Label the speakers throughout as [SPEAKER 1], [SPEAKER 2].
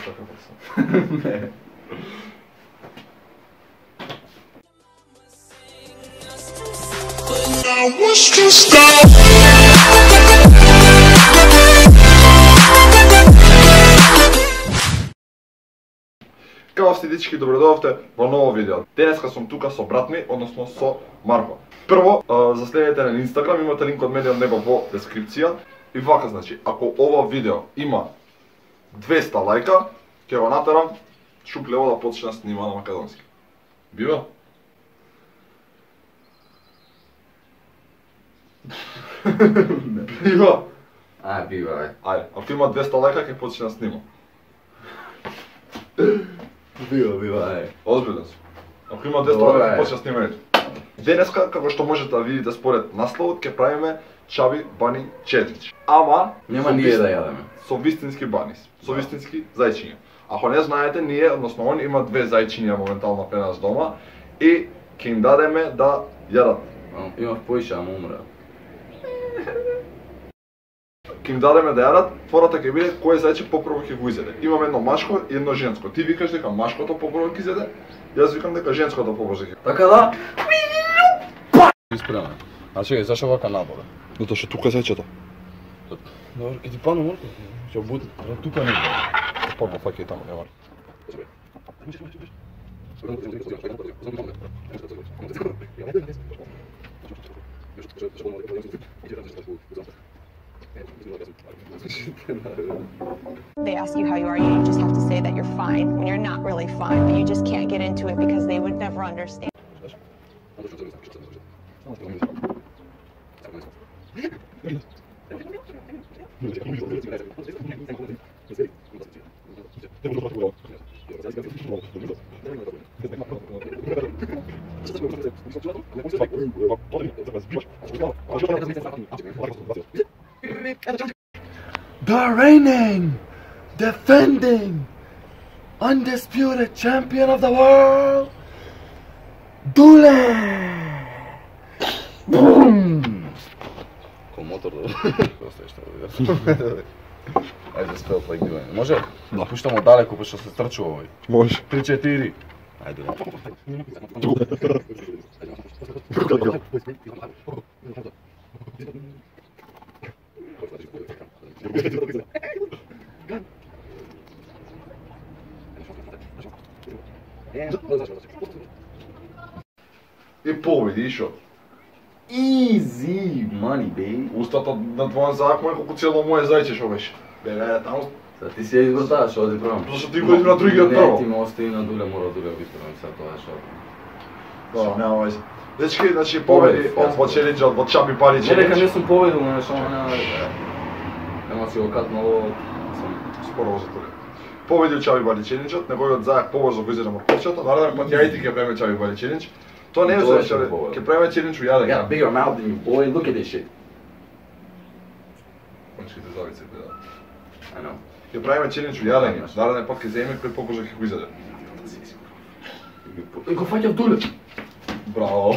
[SPEAKER 1] така прса.
[SPEAKER 2] Не.
[SPEAKER 1] Као сте дечки, добредовте во ново видео. Денеска сум тука со брат ми, односно со Марко. Прво, заследете на Инстаграм, имате линк од мене од него во дескрипција. И вака, значи, ако ова видео има 200 лајка, ќе го натерам Шуплево да почне да снима на македонски. Бива? Бива?
[SPEAKER 2] Бива,
[SPEAKER 1] Ајде, ако има 200 лајка, ќе почне да снима.
[SPEAKER 2] Бива,
[SPEAKER 1] Озбилен сум. Ако има 200 лајка, ќе почне да снима. Денеска, како што можете да видите според насловот, ќе правиме Чаби Бани Челендж. Ама
[SPEAKER 2] нема ние да јадеме.
[SPEAKER 1] Со вистински банис, со вистински зајчиња. Ако не знаете, ние, односно он има 2 зајчиња моментално при нас дома и ќе им дадеме да јадат.
[SPEAKER 2] Имав поише, ама умра.
[SPEAKER 1] Ќе им дадеме да јадат, фората ќе биде кој зајче попрво ќе го изеде. Имам едно машко и едно женско. Ти викаш дека машкото попрво ќе изеде, јас викам дека женското попрво ќе.
[SPEAKER 2] Така да? Испремен. А чекај, зашо вака набора?
[SPEAKER 1] Затоа што тука е зајчето.
[SPEAKER 2] Добро, ќе ти пану морко. Ќе бут, тука не.
[SPEAKER 1] Папа, фаќај таму, не мора.
[SPEAKER 3] They ask you how you are, you just have to say that you're fine when you're not really fine, but you just can't get into it because they would never understand.
[SPEAKER 2] The reigning, defending, undisputed champion of the world, Dule! Boom! Ko motor da... Просто што да I just felt like doing it. Може? Да. Пуштамо далеко, па што се трчу овој.
[SPEAKER 1] Може.
[SPEAKER 2] 3-4. Ајде.
[SPEAKER 1] И победи, шо?
[SPEAKER 2] Easy money, baby.
[SPEAKER 1] Устата на твојот закон е колку цело моје зајче шо беше. Бе, таму.
[SPEAKER 2] Сега ти си ја извртаваш, оди првам.
[SPEAKER 1] Зашто ти го измина другиот прво?
[SPEAKER 2] Не, ти ме остави на Дуле, мора Дуле би првам, сега тоа е шо.
[SPEAKER 1] Да, нема вајзе. Дечки, значи победи од во челенџот, во Чаби Бани
[SPEAKER 2] Не, дека не
[SPEAKER 1] челендж.
[SPEAKER 2] сум победил, не, шо нема веќе. Нема си го катнало, сум
[SPEAKER 1] Спорово за тоа. Победи од Чаби Бани челенџот, неговиот зајак побрзо го изеде морковчето, нареден пат ја и ти ќе правиме Чаби Бани челендж. Тоа не е за ќе правиме челендж у
[SPEAKER 2] I got a
[SPEAKER 1] јадење.
[SPEAKER 2] bigger mouth than you, boy. Look at this shit.
[SPEAKER 1] Кончките завице гледа.
[SPEAKER 2] I know.
[SPEAKER 1] Ќе правиме челендж у јадење. Нареден пат ќе земе кој побрзо ќе го изеде.
[SPEAKER 2] И го фаќав Дуле.
[SPEAKER 1] Браво.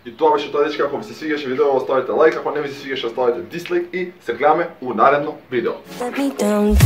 [SPEAKER 1] И тоа беше тоа, дечки, ако ви се свигаше видео, оставите лайк, ако не ви се свигаше, оставите дислайк и се гледаме у наредно видео.
[SPEAKER 4] Let me down.